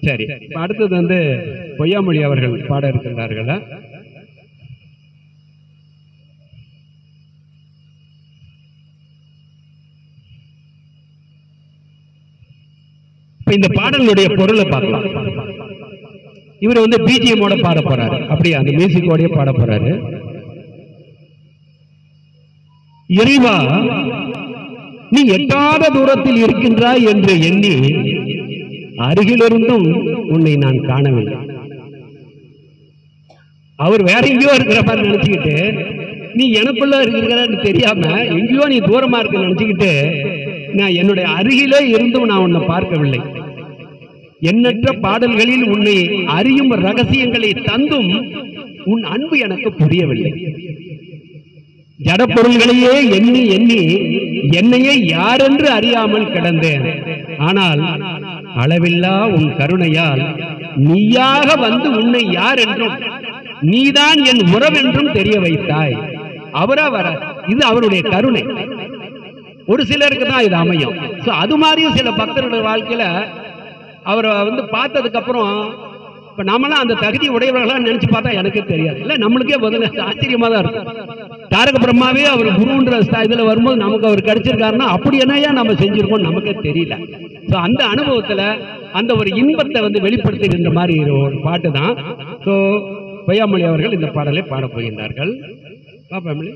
சரி, அடுத்தது பொய்யாமொழி அவர்கள் பாட இருக்கின்றார்கள். இந்த பாடலுடைய பொருளை பார்க்கலாம். இவர் பிஜிஎம்மோட பாட போறாரு, அப்படியே அந்த மியூசிக்கோடய பாட போறாரு. இறைவா, நீ எட்டாத தூரத்தில் இருக்கின்றாய் என்று எண்ணி அருகிலிருந்தும் உன்னை நான் காணவில்லை. அவர் வேற எங்கேயோ இருக்கிற மாதிரி நினைச்சுக்கிட்டு, நீ எனக்குள்ள இருக்கிறன்னு தெரியாம எங்கேயோ நீ தூரமா இருக்க நினைச்சுக்கிட்டு, நான் என்னுடைய அருகிலே இருந்தும் நான் உன்னை பார்க்கவில்லை. எண்ணற்ற பாடல்களில் உன்னை அறியும் ரகசியங்களை தந்தும் உன் அன்பு எனக்கு புரியவில்லை. ஜடப்பொருள்களையே எண்ணி எண்ணி என்னையே யாரென்று அறியாமல் கிடந்தேன். ஆனால் அளவில்லா உன் கருணையால் நீயாக வந்து உன்னை யார் என்றும் நீதான் என் உறவென்றும் தெரிய வைத்தாய். அவரா வர, இது அவருடைய கருணை. ஒரு சிலருக்கு தான் இது அமையும். அது மாதிரியும் சில பக்தர்களுடைய வாழ்க்கையில அவரை பார்த்ததுக்கு அப்புறம் இப்ப நாமெல்லாம் அந்த தகுதி உடையவர்களா நினைச்சு பார்த்தா எனக்கே தெரியாது. இல்ல நம்மளுக்கே பதில ஆச்சரியமா தான் இருக்கும். தாரக பிரம்மாவே அவர் குருன்ற இதுல வரும்போது நமக்கு அவர் கிடைச்சிருக்காருன்னா அப்படி என்னையா நம்ம செஞ்சிருக்கோம் நமக்கே தெரியல. அந்த அனுபவத்துல அந்த ஒரு இன்பத்தை வெளிப்படுத்துகின்ற மாதிரி ஒரு பாட்டு தான். பொய்யாமொழி அவர்கள் இந்த பாடலை பாட போகின்றார்கள். பாப்பாமொழி.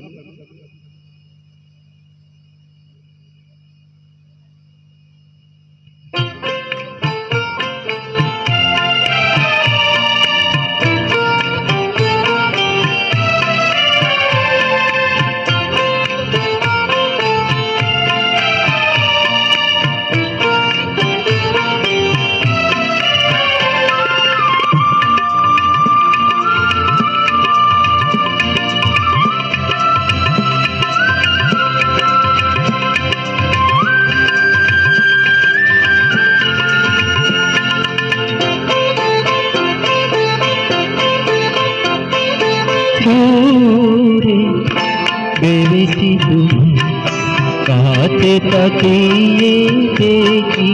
কাছে তাকিয়ে দেখি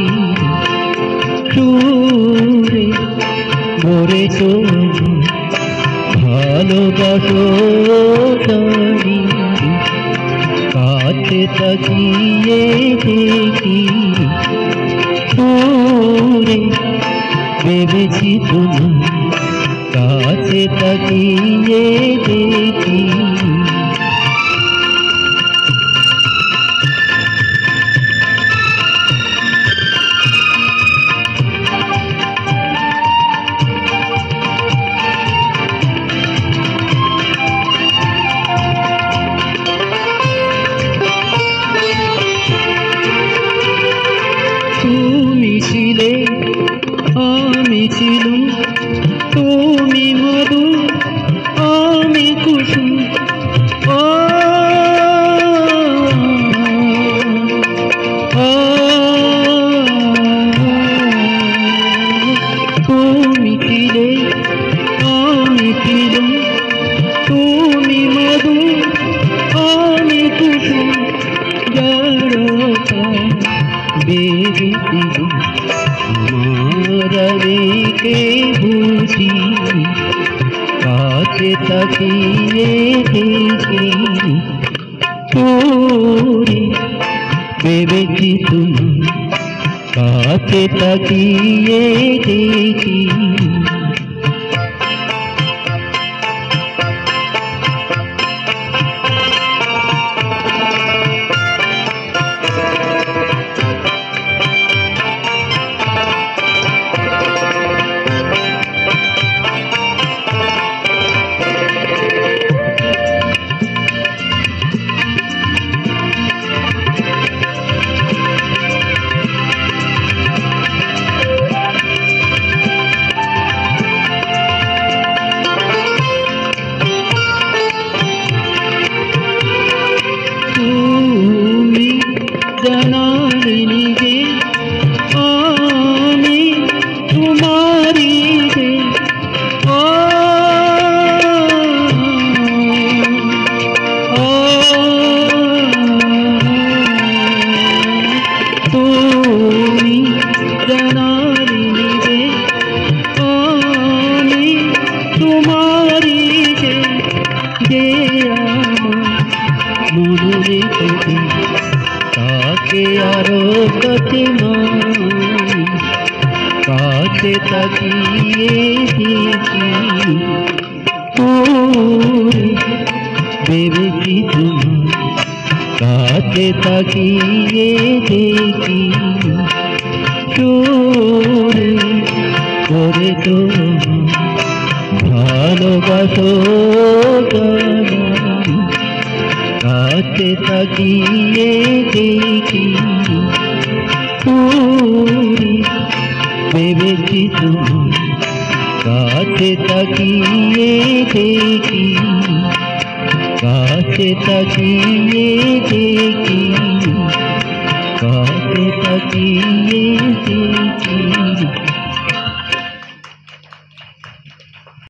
সুরে মোরে তো ভালোবাসো জানি। কাছে তাকিয়ে দেখি সুরে ভেবেছি তুমি, কাছে তাকিয়ে দেখি তুমি ছিলে আমি ছিলুম, তুমি মধু আমি কুসুম। তুমি ছিলে আমি ছিলুম, তুমি মধু আমি কুসুম। বেরিয়ে মারাকে বুঝি, কাছে তাকিয়ে দেখি তোরে ভেবেছি তুমি, কাছে তাকিয়ে দেখি কাছে তাকিয়ে দেখি ও ভেবেছি তোমার কাছে তাকিয়ে দেখি চোরে করে তোমার ভালোবাসো জানাই কাছে তাকিয়ে দেখি ভেবেছি তোমার কাছে তাকিয়ে দেখি কাছে তাকিয়ে দেখি কাছে তাকিয়ে দেখি